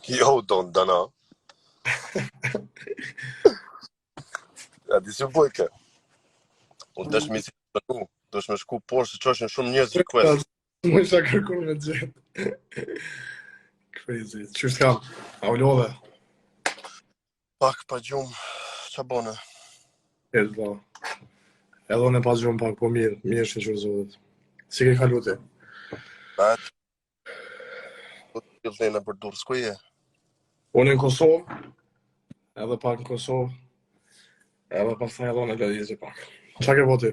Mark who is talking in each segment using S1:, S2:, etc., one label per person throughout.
S1: Jo, don dana. Ja, di si bojke. Unë desh me si të nu. Desh me shku poshtë, që është shumë njerëz request.
S2: Më isha kërkur me gjithë. Crazy. Qështë kam? A u lodhe?
S1: Pak pa gjumë, që bone?
S2: Edhe po. Edhe unë e pas gjumë pak, po mirë. Mirë që qërë zotit. Si ke kalu ti?
S1: Bat. Po të tjilë për durë, s'ku je?
S2: Unë në Kosovë. Edhe pak në Kosovë. Edhe pas të edhe unë e lëdhjezi pak. Qa ke po ti?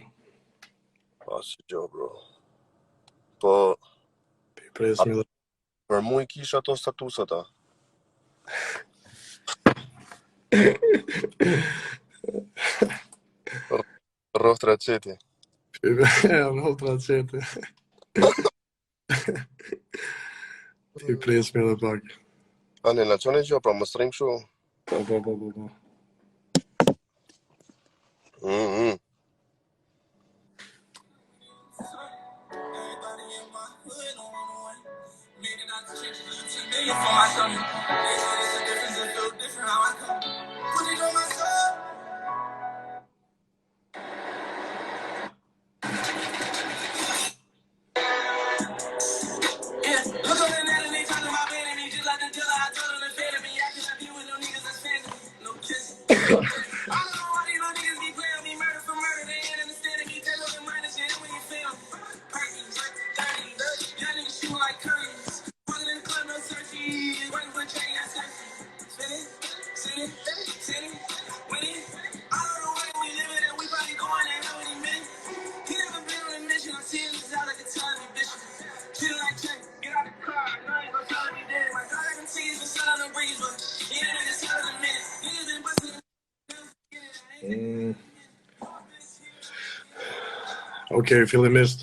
S1: Pa si gjo, bro. Po,
S2: Presmi dhe.
S1: për mu I kisha ato statusat, a? Roft raceti.
S2: Roft raceti. Ti presmi dhe pak.
S1: Ani, në qënë e gjo, pra më string shu?
S2: Po. Okej, fillimisht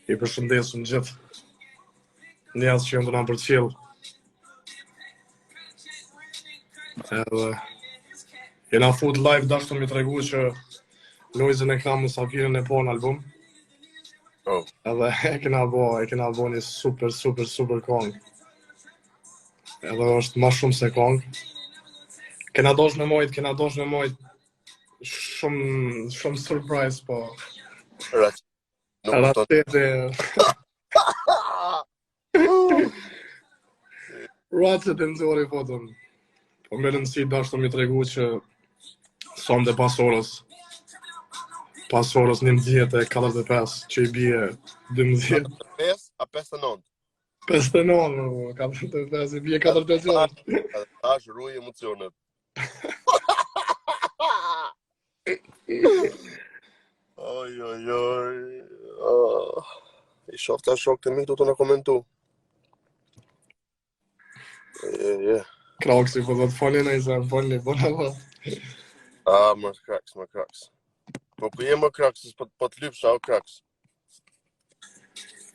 S2: I përshëndesëm gjithë njerëz që jëndë për qilë. Edhe jena fut live dashtë mi tregu që Noizën e kam në Safirin e po në album.
S1: Oh.
S2: Edhe e kena bo një super kong. Edhe është ma shumë se kong. Kena dosh në mojt shumë surprise, po. Ratete. Ratete në zori foton. Po me rëndësi dashtë mi tregu që sonde pas orës 11:45 që I bie 12.
S1: 5 a 59?
S2: 59, 45, I bie 4:00.
S1: Tash ruaj emocionet. Oj. I shof ta shok të mi këtu të në komentu.
S2: Kraksi, po do të folin e Izan, folin, bona.
S1: Më kraks. Po ku je më kraks, po të lypsha o kraks.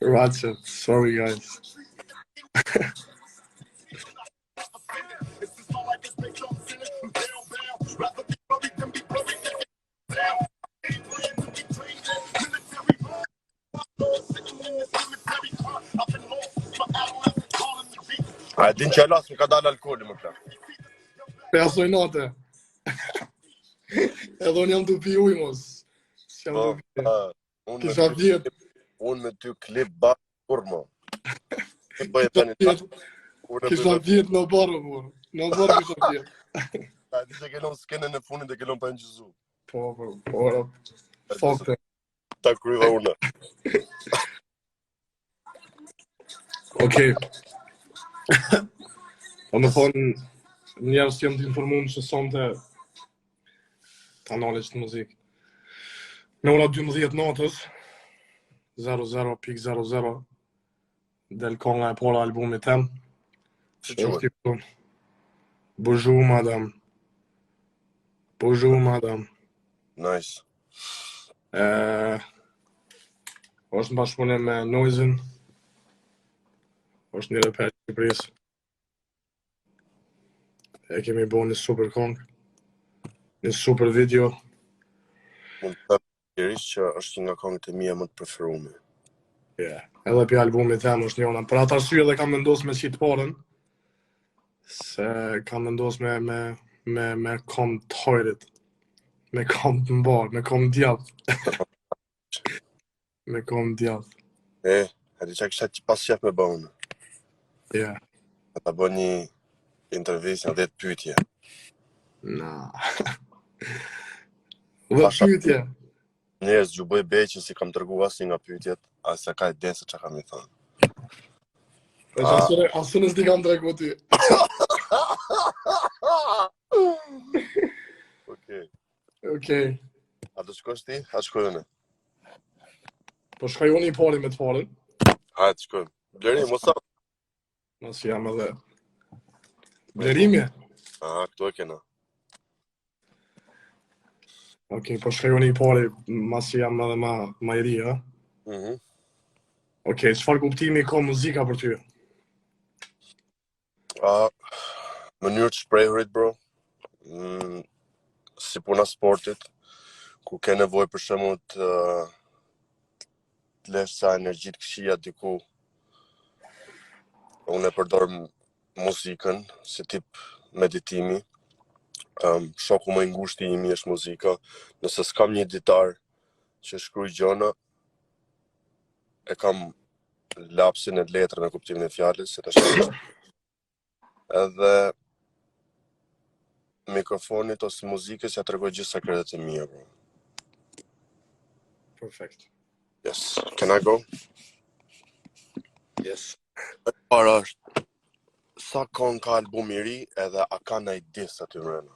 S2: Ratchet, sorry guys.
S1: A din që lasë më ka dalë alkoholi më plak.
S2: Pesoj note. Edhe unë jam të pi uj mos. Kisha vjet.
S1: Unë me ty klip bakë kur mo.
S2: Kisha vjet në barë, mor. Në barë kisha vjet.
S1: A di që kellon skenën e funit e kellon pa në gjëzu.
S2: Po. Fakte.
S1: Ta kryva unë.
S2: Okej. Po më thonë, njerës jam të informuar që sonte kanalet të muzikë. Në ora 12 natës, 00.00, del konga e para albumit tem.
S1: Që quhet?
S2: Bonjour madame.
S1: Nice.
S2: është në bashkëpunim me Noizën. është një reper Shqipërisë. E kemi bo një super kong. Një super video.
S1: Mund të thëmë që është nga kongët e mia më të preferume.
S2: Edhe për albumit tem është njëna. Për atë arsye dhe kam vendosur me qitë parën. Se kam vendos me kom toilet. Me kom të mbar, me kom djath. Me kom djath.
S1: Hadi çka kisha pas qef me bë unë.
S2: Ja.
S1: Ta bë një intervistë në 10 pyetje.
S2: Na. Dhe
S1: Pasha
S2: pyetje.
S1: njerëz gjuboj beqin si kam tërgu asnjë nga pyetjet, as sa ka ide se çka kam i thënë.
S2: Asë nësë ti kam tregu ty.
S1: Okej.
S2: Okej.
S1: A do shkosh ti? A shkoj unë?
S2: Po shkoj unë i pari me të parin.
S1: Hajde shkojmë. Bleri, mos sa.
S2: Mos jam edhe. Blerimi?
S1: Aha, këtu e kena.
S2: Okej, po shkoj unë i pari, mas jam edhe ma i ri, ha? Okej, çfarë kuptimi ka muzika për ty?
S1: Mënyrë të shprehurit, bro. Si puna sportit, ku ke nevojë për shembull të lesh sa energji të këqija diku. Unë e përdor muzikën si tip meditimi. Shoku më i ngushtë i imi është muzika. Nëse s'kam një ditar që shkruaj gjona, e kam lapsin e letrën në kuptimin e fjalës, se tash edhe mikrofonit ose muzikës ja tregoj gjithë sekretet e mia, bro.
S2: Perfect.
S1: Yes. Can I go?
S2: Yes.
S1: Para është, sa këngë ka albumi i ri edhe a ka ndaj diss aty mbrenda?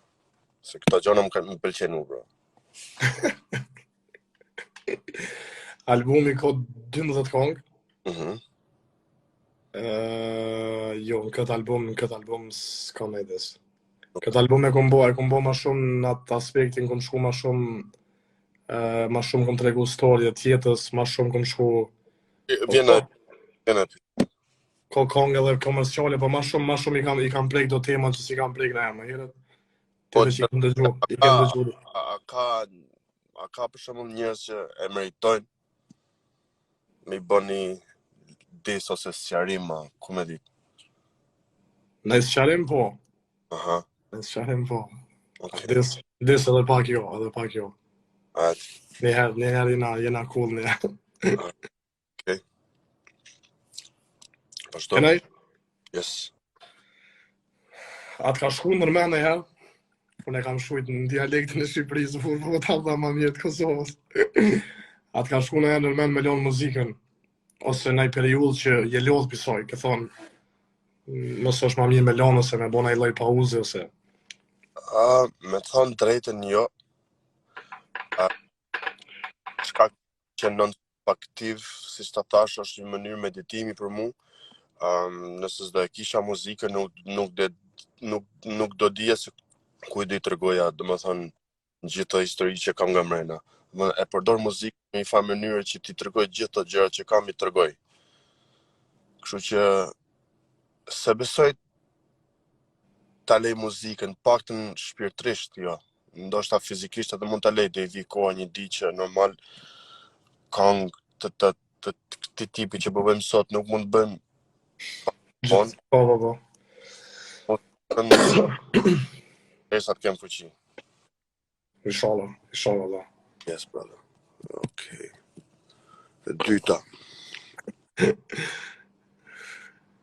S1: Se këto gjëra më pëlqejnë bro.
S2: Albumi ka 12 këngë. Jo, në këtë album s'ka me dis. Këtë album e kom bo ma shumë në atë aspektin, kom shku ma shumë kom tregu storje tjetës, ma shumë kom shku...
S1: Vjena.
S2: Ka këngë edhe komerciale, po ma shumë i kam prek do tema që si kam prek në emë, herët. Tete që i kem dëgju.
S1: A ka për shembull njerëz që e meritojnë me i bëni dis ose sqarim, ku me di?
S2: Në sqarim po.
S1: Aha.
S2: Në sqarim po.
S1: Okay.
S2: Dis edhe pak jo.
S1: Atë.
S2: Njëherë jena cool një.
S1: Okay. Pashto?
S2: Kenaj?
S1: Yes.
S2: Atë ka shku nërmen e herë, unë e kam shujt në dialektin e Shqipërisë, po ta dha ma mjetë Kosovës. Atë ka shku në herë nërmen me lonë muzikën, ose në i periull që je lodhë pisoj, ke thonë, nësë është ma mirë me lonë, ose me bona i loj pauze, ose...
S1: Me thonë drejtën jo, çka që non-aktiv, si që ta thash, është një mënyrë meditimi për mu. Nëse s'do e kisha muzikën, nuk do dija se ku i do i tërgoja, do më thonë, në gjithë të histori që kam nga mrena. E përdor muzikën në një farë mënyrë që ti tërgoj gjithë të gjëra që kam i tërgoj. Kështu që se besoj ta lej muzikën, paktën shpirtërisht, jo. Ndoshta fizikisht edhe mund ta lej deri vi koha një ditë që normal këngë të këtij tipi që bëjmë sot nuk mund të bëjmë.
S2: Po.
S1: Sa të kem fuqi.
S2: Inshallah, da.
S1: Yes, brother. Okay. E dyta.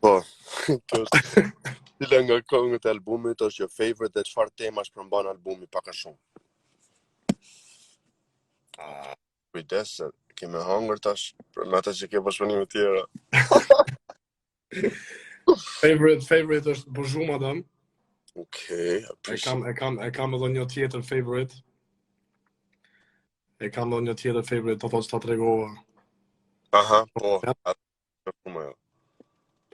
S1: Po, kjo është. Cila nga këngët e albumit është your favorite dhe çfarë temash përmban albumi pak a shumë? Kujdes, kemi hangër tash, për me ata që ke bashkëpunime tjera.
S2: Favorite është Bozhu Madam.
S1: Okay,
S2: e kam edhe një tjetër favorite. Të thotë që ta tregova.
S1: Aha, po, atë shumë jo.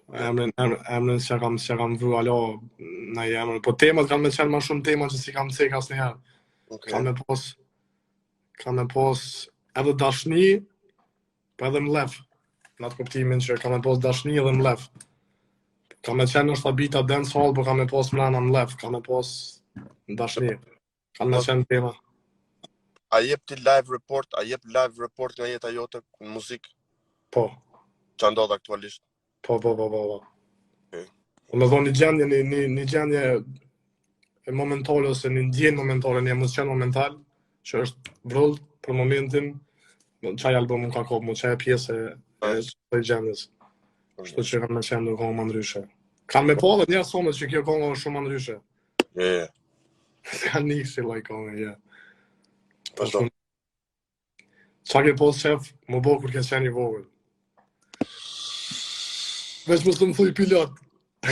S2: Emrin s'ja kam vru alo në emrin, po temat kanë me qenë ma shumë tema që si kam cek asnjëherë.
S1: Okay.
S2: Kam me pos edhe dashni, po edhe mlef. Në atë kuptimin që kam me pos dashni edhe mlef. Kam me qenë është bita dance hall, po kam me pos mlana mlef, kam me pos dashni. Kam me qenë tema.
S1: A jep live report nga jeta jote në muzikë?
S2: Po.
S1: Qa ndodh aktualisht?
S2: Po.
S1: Okay.
S2: Me thonë një gjendje momentale ose një ndjenjë momentale, një emocion momental që është vrull për momentin, çaj album ka kopë, çaj pjesë e kësaj gjendjes. Kështu që kam me qenë në kohë më ndryshe. Kam me po dhe njerë sonë që kjo kohë është shumë më ndryshe. Ka një kështu lloj kohë, ja. Qa ke posë qef, më bo kur ke qenë i vogël? Veç mos të më thuj pilot.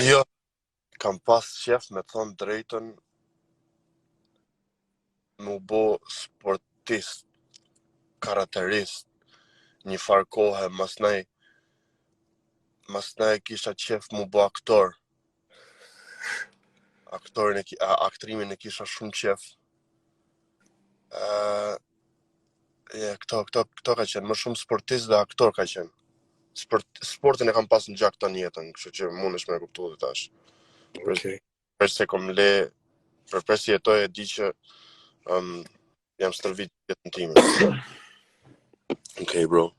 S1: Jo, kam pas qef me thonë drejtën më bo sportist, karaterist, një farë kohë, masnej kisha qef më bo aktor. Aktrimin e kisha shumë qef. Këto ka qenë, më shumë sportist dhe aktor ka qenë. Sportin e kam pas në gjak të jetën, kështu që mund është me kuptu dhe tash. Përse kom le, përse jetoj e di që jam stërvit jetën time. Okej, bro.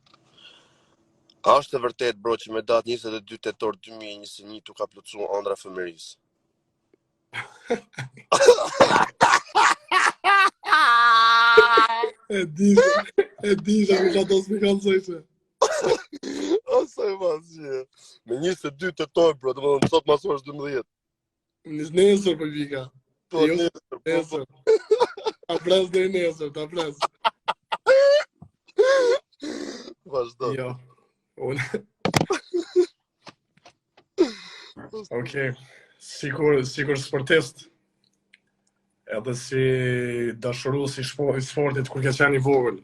S1: A është e vërtet, bro, që me datë 22 tetor 2021 tu ka plotësu ëndra fëmërisë?
S2: E disha kisha do s'mi kanë sojse.
S1: Asa e masë me 22 tetor, bro, të më dhe nësot masu është 12.
S2: Nesër për vika.
S1: Po, nesër.
S2: Ta pres dhe nesër, ta pres.
S1: Vazhdo.
S2: Jo. Okej. Sikur sportist, edhe si dashurues i sportit kur ke qenë i vogël.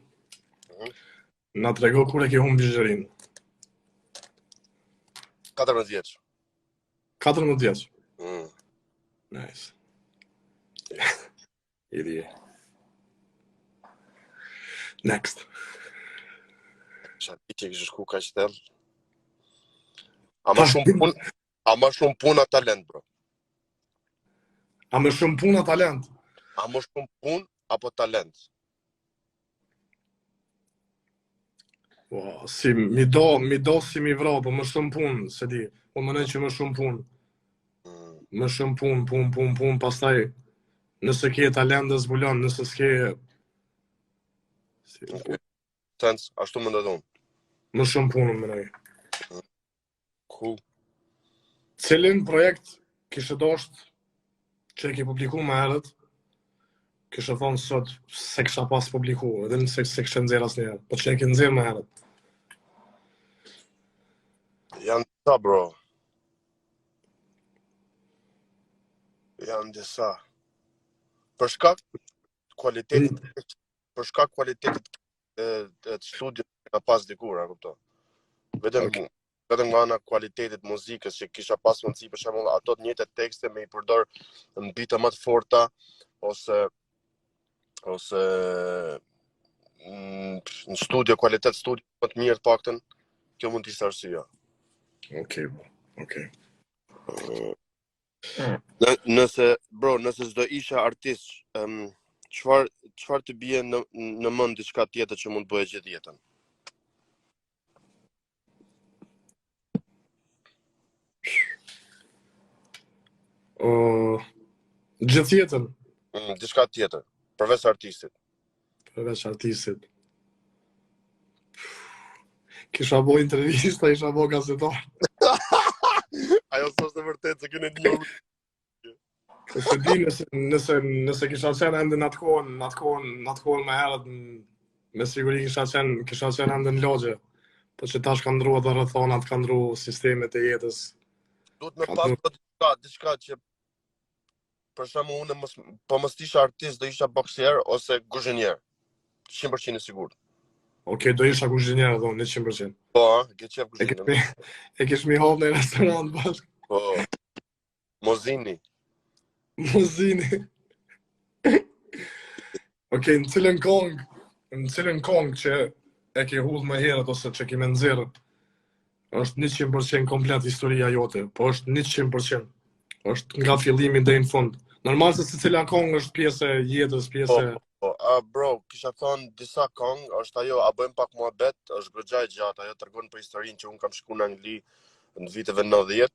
S2: Na trego kur e ke humbi zhërin.
S1: 14 vjeç.
S2: 14 vjeç. Nice. Idi. Next.
S1: Shati që kishë shku ka qëtër. Ama shumë puna talent, bro.
S2: A më shumë puna talent?
S1: A më shumë pun apo talent?
S2: Si mi do si mi vro, po më shumë punë, se di. Po më nëjë që më shumë punë. Më shumë punë, pastaj nëse ke talent dhe zbulon, nëse s'ke...
S1: Sens, ashtu më ndodhun.
S2: Më shumë punë, më nëjë.
S1: Cool.
S2: Cilin projekt kishë dosht që e ke publiku më herët, kishë thonë sot se kisha pas publiku, edhe nëse se kishë nëzirë asë njerë, po që e ke nëzirë më herët.
S1: Janë disa, bro. Janë disa. Për shkak kualitetit të studios ka pas dikur, a kupto. Vetëm nga ana kualitetit muzikës që kisha pas mundësi për shembull ato të njëjtat tekste me i përdor në bite më të forta ose në studio kualitet studio më të mirë të paktën, kjo mund të ishte arsyeja.
S2: Okej.
S1: Nëse s'do isha artist, çfarë të bie në mend diçka tjetër që mund të bëje gjithë jetën?
S2: Gjithë jetën?
S1: Diçka tjetër, përveç artistit.
S2: Përveç artistit. Kisha bo intervista, isha bo gazetar.
S1: Ajo s'është e vërtetë se kënë një
S2: Se di nëse kisha qenë ende në atë kohën me herët, me siguri kisha qenë ende në logje. Po që tash ka ndrua dhe rrethonat, ka ndru sistemet e jetës.
S1: Duhet me pas diçka që për shembull unë po mos isha artist do isha boksier ose kuzhinier. 100% i sigurt.
S2: Okej, do isha kuzhinier do 100%.
S1: Po, ke qef kuzhinier.
S2: E kish mi hap në restorant bashkë.
S1: Po. Mozini.
S2: Okej, në cilën kong që e ke hull më herët ose që ke me nxjerrë, është 100% komplet historia jote, po është 100%. Është nga fillimi deri në fund. Normal se secila kong është pjesë e jetës, pjesë
S1: bro, kisha thonë disa kong, është ajo, a bëjmë pak muhabet, është goxha e gjatë, ajo tregon për historinë që unë kam shku në Angli në viteve 90.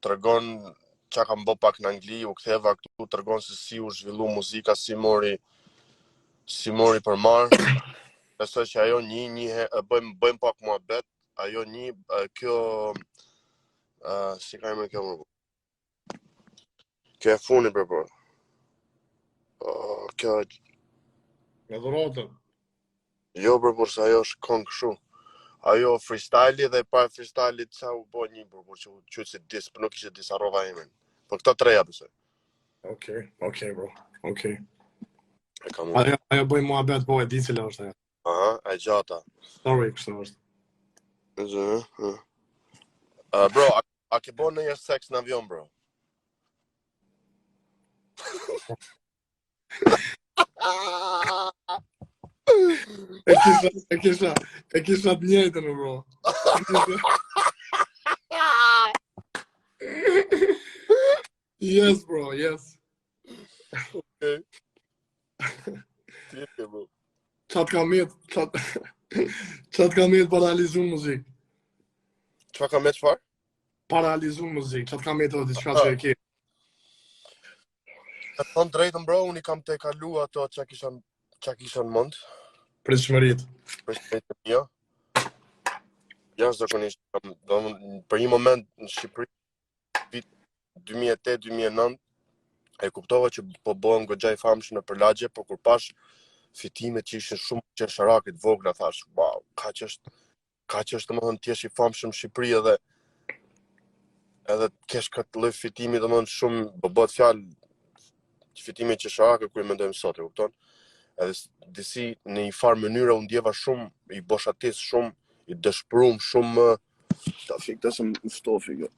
S1: tregon çka kam bë pak në Angli, u ktheva këtu, tregon se si u zhvillu muzika, si mori përmar. Besoj që ajo bëjmë pak muhabet, ajo kjo si ka emrin kjo më. Kjo e funi bro. Kjo
S2: Me dhuratën.
S1: jo bro, se ajo është këngë kështu. Ajo freestyle dhe pa freestyle ça u bë një bro, që u qyt si dis, po nuk ishte dis harrova emrin. Po këto treja besoj.
S2: Okej bro. Okej.
S1: E kam.
S2: Ajo bëj muhabet, po e di cila është ajo.
S1: Aha, e gjata.
S2: Sorry, kështu është.
S1: Bro, a ke bën ndonjë seks në avion bro?
S2: E kisha të njëjtën bro. Yes bro, yes.
S1: Okay. Ti bro.
S2: Çat kam jetë paralizu muzikë.
S1: Çka ka me çfarë?
S2: Paralizu muzikë, çat kam jetë diçka që e ke.
S1: Të thon drejtën bro, unë i kam te kalu ato çka kishan mend.
S2: Pritshmëritë.
S1: Për shpejtë mia. Jashtëzakonisht, për një moment në Shqipëri, vit 2008-2009, e kuptova që po bëhem goxha i famshëm nëpër lagje, por kur pash fitimet që ishin shumë qesharake të vogla, thash, wow, kaq është domethënë ti je i famshëm në Shqipëri edhe kesh këtë lloj fitimi domethënë shumë bëhet fjalë fitimi qesharake kur i mendojmë sot, e kupton? Edhe disi në një farë mënyre u ndjeva shumë i boshatis, shumë i dëshpëruar, shumë ta fik të më stofi kjo.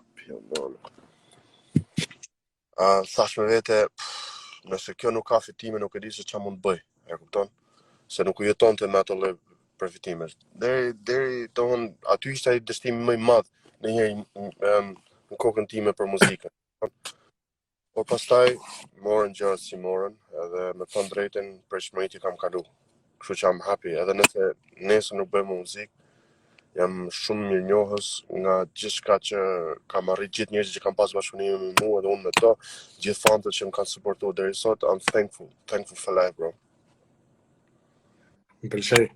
S1: Thash me vete, nëse kjo nuk ka fitime, nuk e di se ç'a mund bëj, e kupton? Se nuk u jetonte me ato lloj përfitimesh. Deri domthon aty ishte ai dështimi më i madh ndonjëherë në kokën time për muzikën. Por pastaj morën gjërat si morën, edhe me thënë drejtën pritshmëritë kam kalu. Kështu që jam happy, edhe nëse nesër nuk bëjmë muzikë, jam shumë mirënjohës nga gjithçka që kam arrit, gjithë njerëzit që kanë pas bashkëpunim me mua dhe unë me to, gjithë fanët që më kanë suportuar deri sot, I'm thankful for life, bro.
S2: Më pëlqej.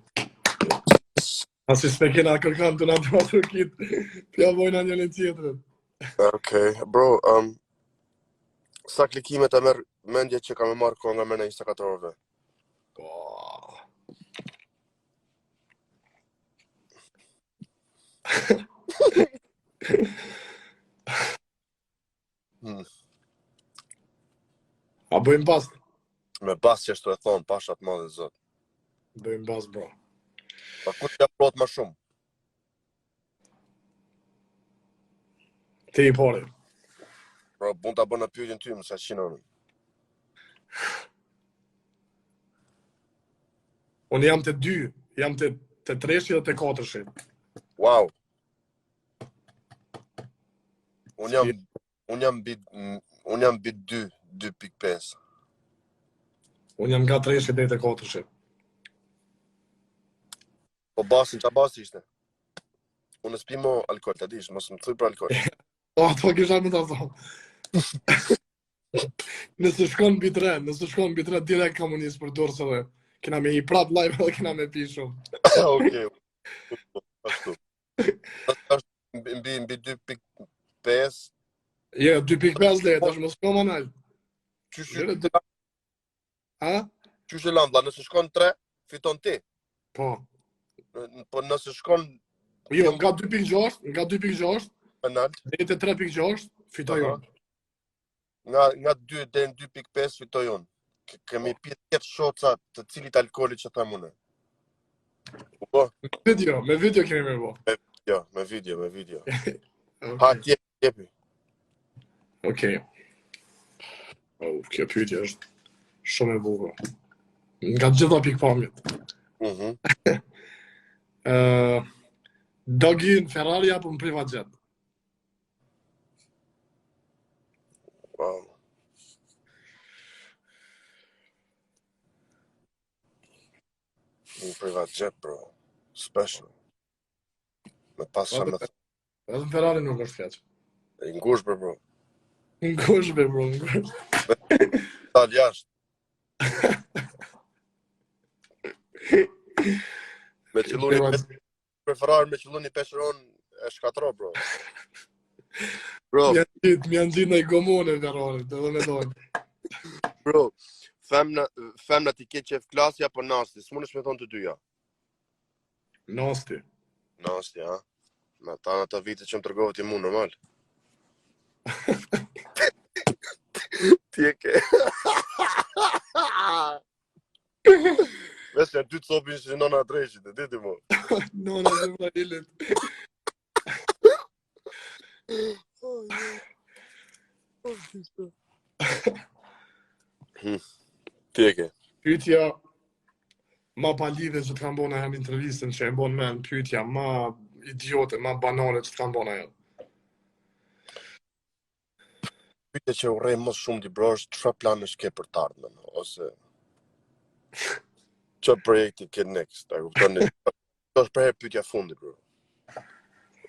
S2: Asi s'me kena kërkan të nga të matrukit, pja vojna njëllin tjetërën.
S1: Okay, bro, sa klikimet e merr mendje që kam e marrë kohë nga mërë në 24 orëve?
S2: A bëjmë pas?
S1: Me bas që ashtu e thonë, pashat madhe zot.
S2: Bëjmë pas, bro.
S1: Pa ku t'ja plot ma shumë?
S2: Ti i pari.
S1: Bro, mund t'a bëna pyetjen ty, më sa qinonën.
S2: Unë jam të dy, jam të treshi dhe të katërshi.
S1: Wow. Unë jam mbi 2.5.
S2: Unë jam nga treshi dhe të katërshi.
S1: Po basin, qa basi ishte? Unë s'pi mo alkohol, ta dish, mos më thuj për alkohol.
S2: Ato kisha me ta thonë. Nëse shkon mbi 3, direkt kam unis për dorë se dhe kena me i prap live dhe kena me pi shumë.
S1: Okej. Ashtu. Mbi 2.5.
S2: Jo, 2.5 dhe, tash mos shko më nalë. Ha?
S1: Qyshe landla, nëse shkon 3, fiton ti.
S2: Po.
S1: Po nëse shkon...
S2: Jo, nga 2.6,
S1: penalt,
S2: dhe të 3.6, fitoj unë.
S1: Nga 2 dhe në 2.5 fitoj unë. Kemi pjetë tjetë shoca të cilit alkoholit që ta mune. Po?
S2: Me video kemi me bo.
S1: Me video.
S2: Okay.
S1: Ha, tjepi.
S2: Okej. Kjo pyetje është shumë e bukur. Nga gjitha pikpamjet. Dogi në Ferrari apo në privat jet?
S1: Wow. Në privat jet, bro. Special. Me pas shumë...
S2: Edhe në Ferrari nuk është fjeq.
S1: E ngushtë bro.
S2: Ngush be bro, ngush.
S1: Dal jashtë. Me qilluni preferar me qilluni peshëron e shkatro bro. Bro,
S2: Mi janë gjitë në i gomone Veronit, edhe me dojnë.
S1: bro, femna ti ke qef klasja po nasti, s'munësh me thonë të dyja.
S2: Nasti.
S1: Nasti, ha? Me ta në të vite që më tërgohet i mu, normal. Ti e ke. Vesh janë ty të sopin që nona drejqit, e diti mu.
S2: Nona dhe më ilit.
S1: Ti e ke.
S2: Pyetja ma pa lidhe që të kam bona jam intervistën që e bon me në pyetja ma idiote, ma banale që të kam bona jam.
S1: Pyetja që urrej më shumë ti bro është çfarë planesh ke për të ardhmen, ose çfarë projekti ke next, a kupton? Do të për pyetja fundi bro.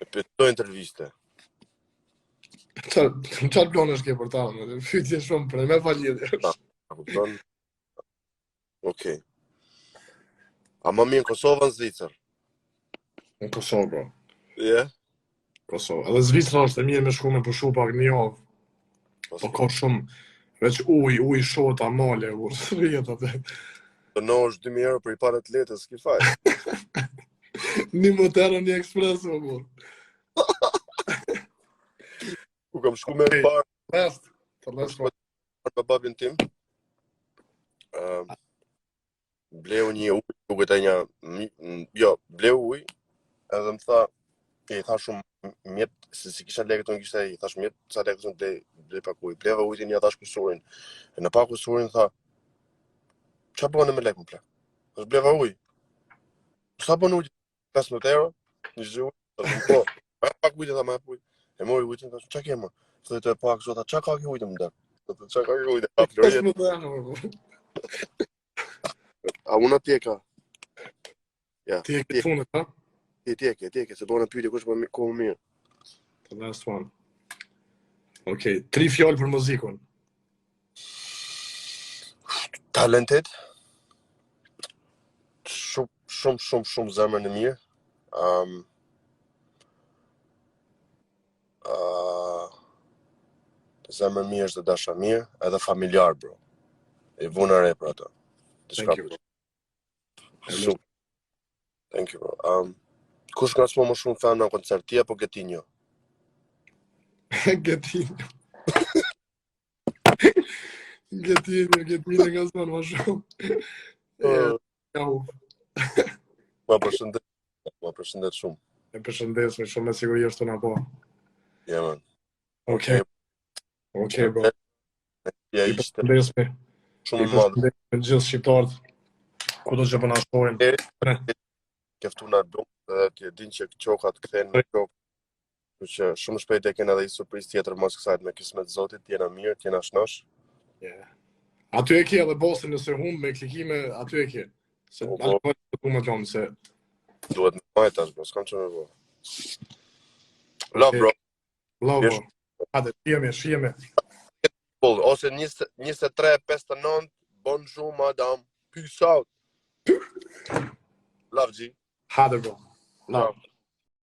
S1: E pyetoj interviste.
S2: Çfarë planesh ke për ta? Pyetje shumë për me pa lidhje.
S1: A kupton? Okej. A më mirë në Kosovë në Zvicër?
S2: Në Kosovë, bro.
S1: Yeah?
S2: Kosovë. Edhe Zvicra është e mirë me shku me pushu pak një javë. Po ka shumë, veç uj shota, male, rrijet atë.
S1: Të no është 2.000 euro për i parë të letës, s'ki faj.
S2: Një moterë, një ekspres, më bur.
S1: Ku kam shku me parë
S2: Lest, të lest,
S1: me babin tim. Bleu një uj, duket e një, jo, bleu uj, edhe më tha, i tha shumë mjetë, se si kisha lekët unë kishte i thash mjetë, sa lekët unë blej pak uj, bleva ujtë një thash kusurin, e në pak kusurin tha, qa bëne me lekë më ple? Thash bleva uj, sa bëne ujtë? 15 euro, një zhë ujtë, thash po, ma pak ujtë, tha ma ujtë, e mori ujtë, thash, qa ke më? Thë të e pak, tha, qa ka ke ujtë më dërë? Qa ka ke ujtë? A unë atje ka? Ja,
S2: ti e këtë fundet, ha?
S1: Ti e ke, se bëna pyetje kush më ku më mirë.
S2: The last one. Okej, 3 fjallë për muzikun.
S1: Talented. Shumë zemër në mirë. Zemër mirë është dhe dasha mirë, edhe familjar, bro. E vuna re për ato.
S2: Thank you, bro.
S1: Shumë. Thank you, bro. Kush nga s'mo më shumë fan në koncert, ti apo Getinjo?
S2: Getinjo. Getinjo nga s'mo më shumë. Ja,
S1: Ma përshëndet shumë.
S2: e përshëndes me shumë me siguri është të nga po.
S1: Ja, man.
S2: Okej, bro.
S1: Ja,
S2: I
S1: ishte
S2: përshëndes me.
S1: shumë
S2: I
S1: i madh.
S2: përshëndes me gjithë shqiptarët. Kudo që përna shojnë.
S1: Keftu na dum, edhe ti e din që qokat kthehen në qok. Kështu që shumë shpejt e kena edhe një surprizë tjetër mos kësaj me kismet Zotit, t'jena mirë, t'jena shnosh.
S2: Yeah. Aty e ke edhe bosin nëse humb me klikime, aty e ke. Se alkohol të më thonë se
S1: Duhet në majtash, bro, s'kam që me bo. Love, bro.
S2: Love, bro. Hade, shijeme.
S1: Ose 23:59, bonjour, madame. Peace out. Love, G.
S2: Hade, bro. Love.